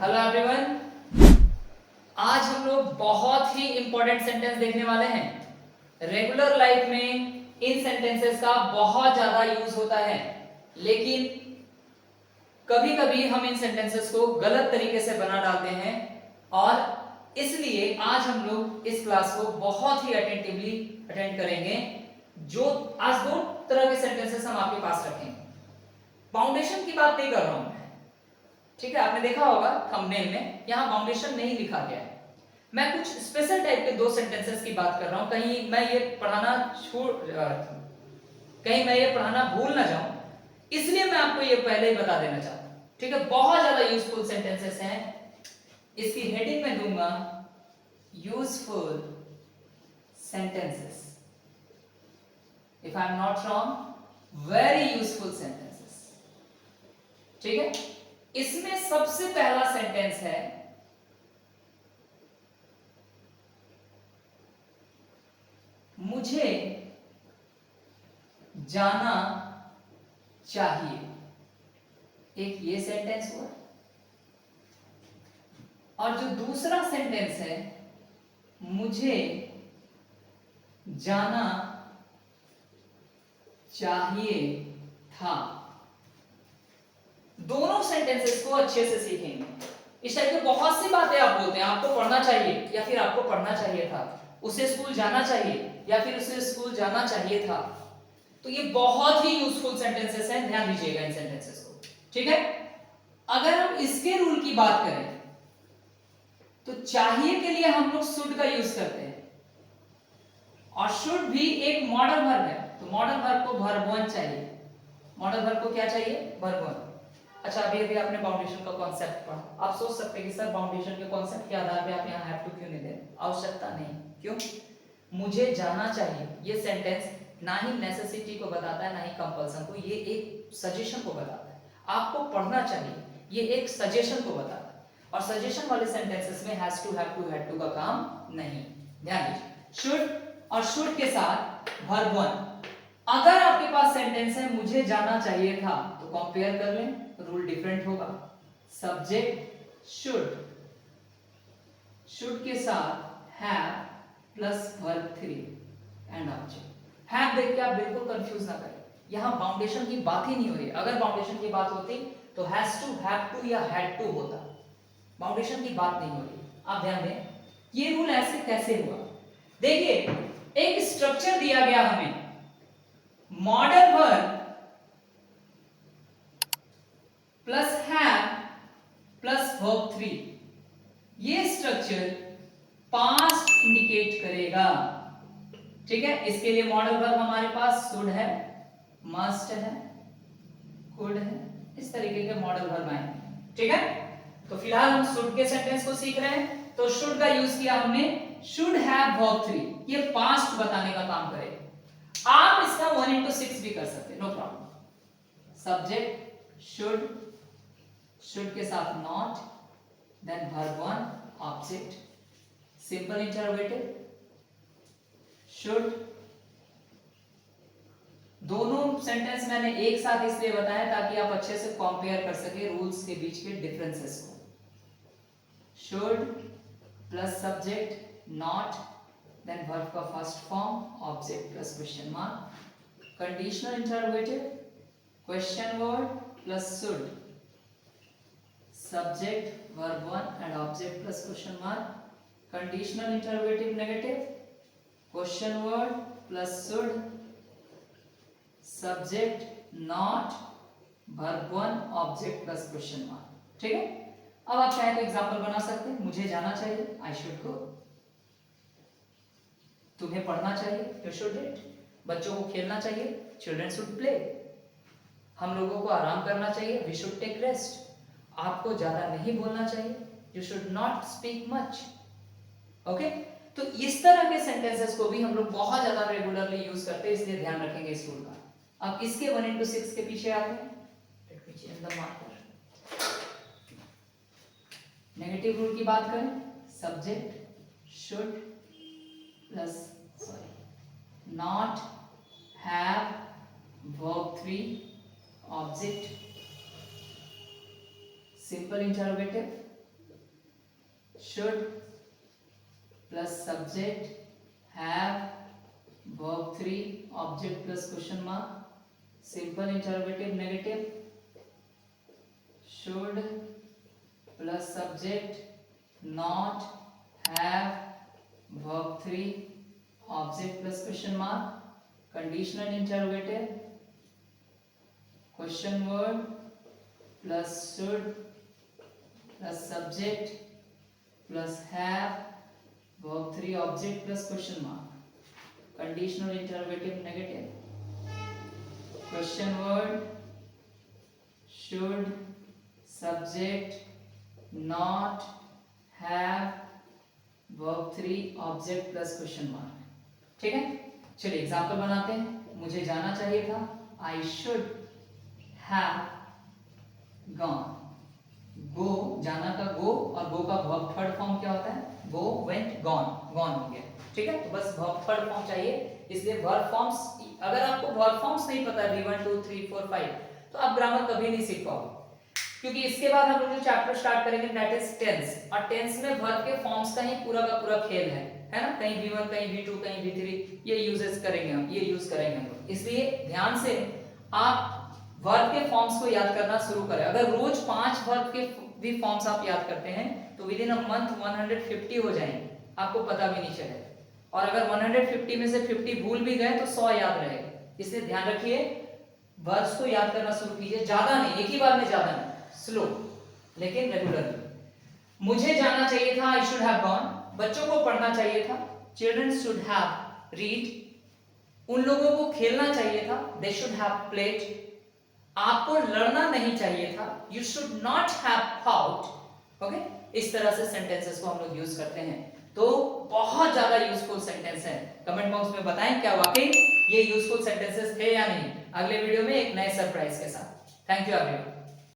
Hello everyone. आज हम लोग बहुत ही इंपॉर्टेंट सेंटेंस देखने वाले हैं। रेगुलर लाइफ में इन सेंटेंसेस का बहुत ज्यादा यूज होता है, लेकिन कभी कभी हम इन सेंटेंसेस को गलत तरीके से बना डालते हैं और इसलिए आज हम लोग इस क्लास को बहुत ही अटेंटिवली अटेंड करेंगे। जो आज दो तरह के सेंटेंसेस हम आपके पास रखेंगे। फाउंडेशन की बात नहीं कर रहा हूं मैं, ठीक है। आपने देखा होगा थंबनेल में यहाँ फाउंडेशन नहीं लिखा गया है। मैं कुछ स्पेशल टाइप के दो सेंटेंसेस की बात कर रहा हूं। कहीं मैं ये पढ़ाना भूल ना जाऊं, इसलिए मैं आपको ये पहले ही बता देना चाहता हूं, ठीक है। बहुत ज्यादा यूजफुल सेंटेंसेस हैं। इसकी हेडिंग में दूंगा useful sentences. If I am not wrong, very useful sentences, ठीक है। इसमें सबसे पहला सेंटेंस है, मुझे जाना चाहिए। एक ये सेंटेंस हुआ, और जो दूसरा सेंटेंस है, मुझे जाना चाहिए था। दोनों सेंटेंसेस को अच्छे से सीखेंगे। इस टाइप की बहुत सी बातें आप बोलते हैं, आपको पढ़ना चाहिए या फिर आपको पढ़ना चाहिए था, उसे स्कूल जाना चाहिए या फिर उसे स्कूल जाना चाहिए था। तो ये बहुत ही यूजफुल सेंटेंसेस हैं, ध्यान दीजिएगा इन सेंटेंसेस को, ठीक है। अगर हम इसके रूल की बात करें तो चाहिए के लिए हम लोग शुड का यूज करते हैं, और शुड भी एक मॉडल वर्ब है। तो मॉडल वर्ब को वर्ब वन चाहिए। मॉडल वर्ब को क्या चाहिए? Verb one. अच्छा, अभी आपने बाउंडेशन का कॉन्सेप्ट पढ़ा। आप सोच सकते हैं कि सर बाउंडेशन के कॉन्सेप्ट के आधार पे आप यहाँ हैव टू क्यों नहीं दे? आवश्यकता नहीं। क्यों? मुझे जाना चाहिए ये सेंटेंस ना ही नेसेसिटी को बताता है ना ही कंपल्सन को, ये एक सजेशन को बताता है। आपको पढ़ना चाहिए, ये एक सजेशन को बताता है। और सजेशन वाले सेंटेंसेस में has to, have to, had to का काम नहीं। ध्यान दीजिए, शुड और शुड के साथ वर्ब वन। अगर आपके पास सेंटेंस है मुझे जाना चाहिए था, तो कंपेयर कर लें, रूल डिफरेंट होगा। सब्जेक्ट शुड, शुड के साथ have plus verb three and object. Have देख के आप बिल्कुल कंफ्यूज ना करें, यहां बाउंडेशन की बात ही नहीं हो रही। अगर बाउंडेशन की बात होती तो हैज टू, हैव टू या हैड टू होता। बाउंडेशन की बात नहीं हो रही। आप ध्यान दें, ये रूल ऐसे कैसे हुआ? देखिए, एक स्ट्रक्चर दिया गया हमें, modal verb plus have plus verb three. ये स्ट्रक्चर पास्ट इंडिकेट करेगा, ठीक है। इसके लिए मॉडल वर्ब हमारे पास शुड है, मस्ट है, कुड है, इस तरीके के मॉडल वर्ब आएंगे, ठीक है। तो फिलहाल हम शुड के सेंटेंस को सीख रहे हैं। तो शुड का यूज किया हमने, शुड हैव वर्ब थ्री, ये पास्ट बताने का काम करेगा। आप इसका 1 into 6 भी कर सकते हैं, no problem. Subject should, should के साथ not, then verb one, object, simple interrogative, should. दोनों सेंटेंस मैंने एक साथ इसलिए बताया ताकि आप अच्छे से कंपेयर कर सके रूल्स के बीच के डिफरेंसेस को। Should plus subject not, then verb का first form, object plus question mark, conditional interrogative, question word plus should, subject verb one and object plus question mark, conditional interrogative negative, question word plus should, subject not, verb one, object plus question mark, ठीक है। अब आप चाहे तो example बना सकते हैं। मुझे जाना चाहिए, आई शुड गो। तुम्हें पढ़ना चाहिए, यू शुड रीड। बच्चों को खेलना चाहिए, चिल्ड्रन शुड प्ले। हम लोगों को आराम करना चाहिए, वी शुड टेक रेस्ट। आपको ज्यादा नहीं बोलना चाहिए, you should not speak much, okay. तो इस तरह के सेंटेंसेस को भी हम लोग बहुत ज्यादा रेगुलरली यूज करते हैं, इसलिए ध्यान रखेंगे इस रूल का। अब इसके 1 into 6 के पीछे आते हैं। Let me change the marker. Negative rule की बात करें, subject should plus not, have, verb three, object, simple interrogative, should plus subject have verb 3 object plus question mark simple interrogative negative should plus subject not have verb 3 object plus question mark conditional interrogative question word plus should plus subject plus have verb 3 object plus question mark conditional interrogative negative question word should subject not have verb 3 object plus question mark। ठीक है, चलिए example बनाते हैं। मुझे जाना चाहिए था, I should have gone। गो, जाना का गो और गो का वर्ब थर्ड फॉर्म क्या होता है? गो, वेंट, गॉन, गॉन हो गया। ठीक है, तो बस वर्ब थर्ड फॉर्म चाहिए, इसलिए वर्ब फॉर्म्स, अगर आपको वर्ब फॉर्म्स नहीं पता V1 2 3 4 5 तो आप ग्रामर कभी नहीं सीख पाओगे, क्योंकि इसके बाद हम लोग जो चैप्टर स्टार्ट करेंगे दैट इज टेंस, और टेंस में वर्ब के फॉर्म्स का ही पूरा का पूरा खेल है ना। कहीं V1 कहीं V2 कहीं V3 ये यूजेस करेंगे हम, ये यूज करेंगे हम लोग। इसलिए ध्यान से आप वर्ब के फॉर्म्स को याद करना शुरू करें। अगर रोज 5 वर्ब के भी फॉर्म्स आप याद करते हैं तो विद इन अ मंथ 150 हो जाएंगे, आपको पता भी नहीं चलेगा। और अगर 150 में से 50 भूल भी गए तो 100 याद रहेगा। इसलिए ध्यान रखिए, वर्ब्स को याद करना शुरू कीजिए, ज्यादा नहीं, एक ही बार में ज्यादा नहीं, स्लो लेकिन रेगुलरली। मुझे जाना चाहिए था, आई शुड हैव गॉन। बच्चों को पढ़ना चाहिए था, चिल्ड्रन शुड हैव रीड। उन लोगों को खेलना चाहिए था, दे शुड हैव प्लेड। आपको लड़ना नहीं चाहिए था, you should not have fought. Okay, इस तरह से सेंटेंसेस को हम लोग यूज करते हैं। तो बहुत ज्यादा यूजफुल सेंटेंस है। कमेंट बॉक्स में बताएं क्या वाकई ये यूजफुल सेंटेंसेस थे या नहीं। अगले वीडियो में एक नए सरप्राइज के साथ। Thank you everyone.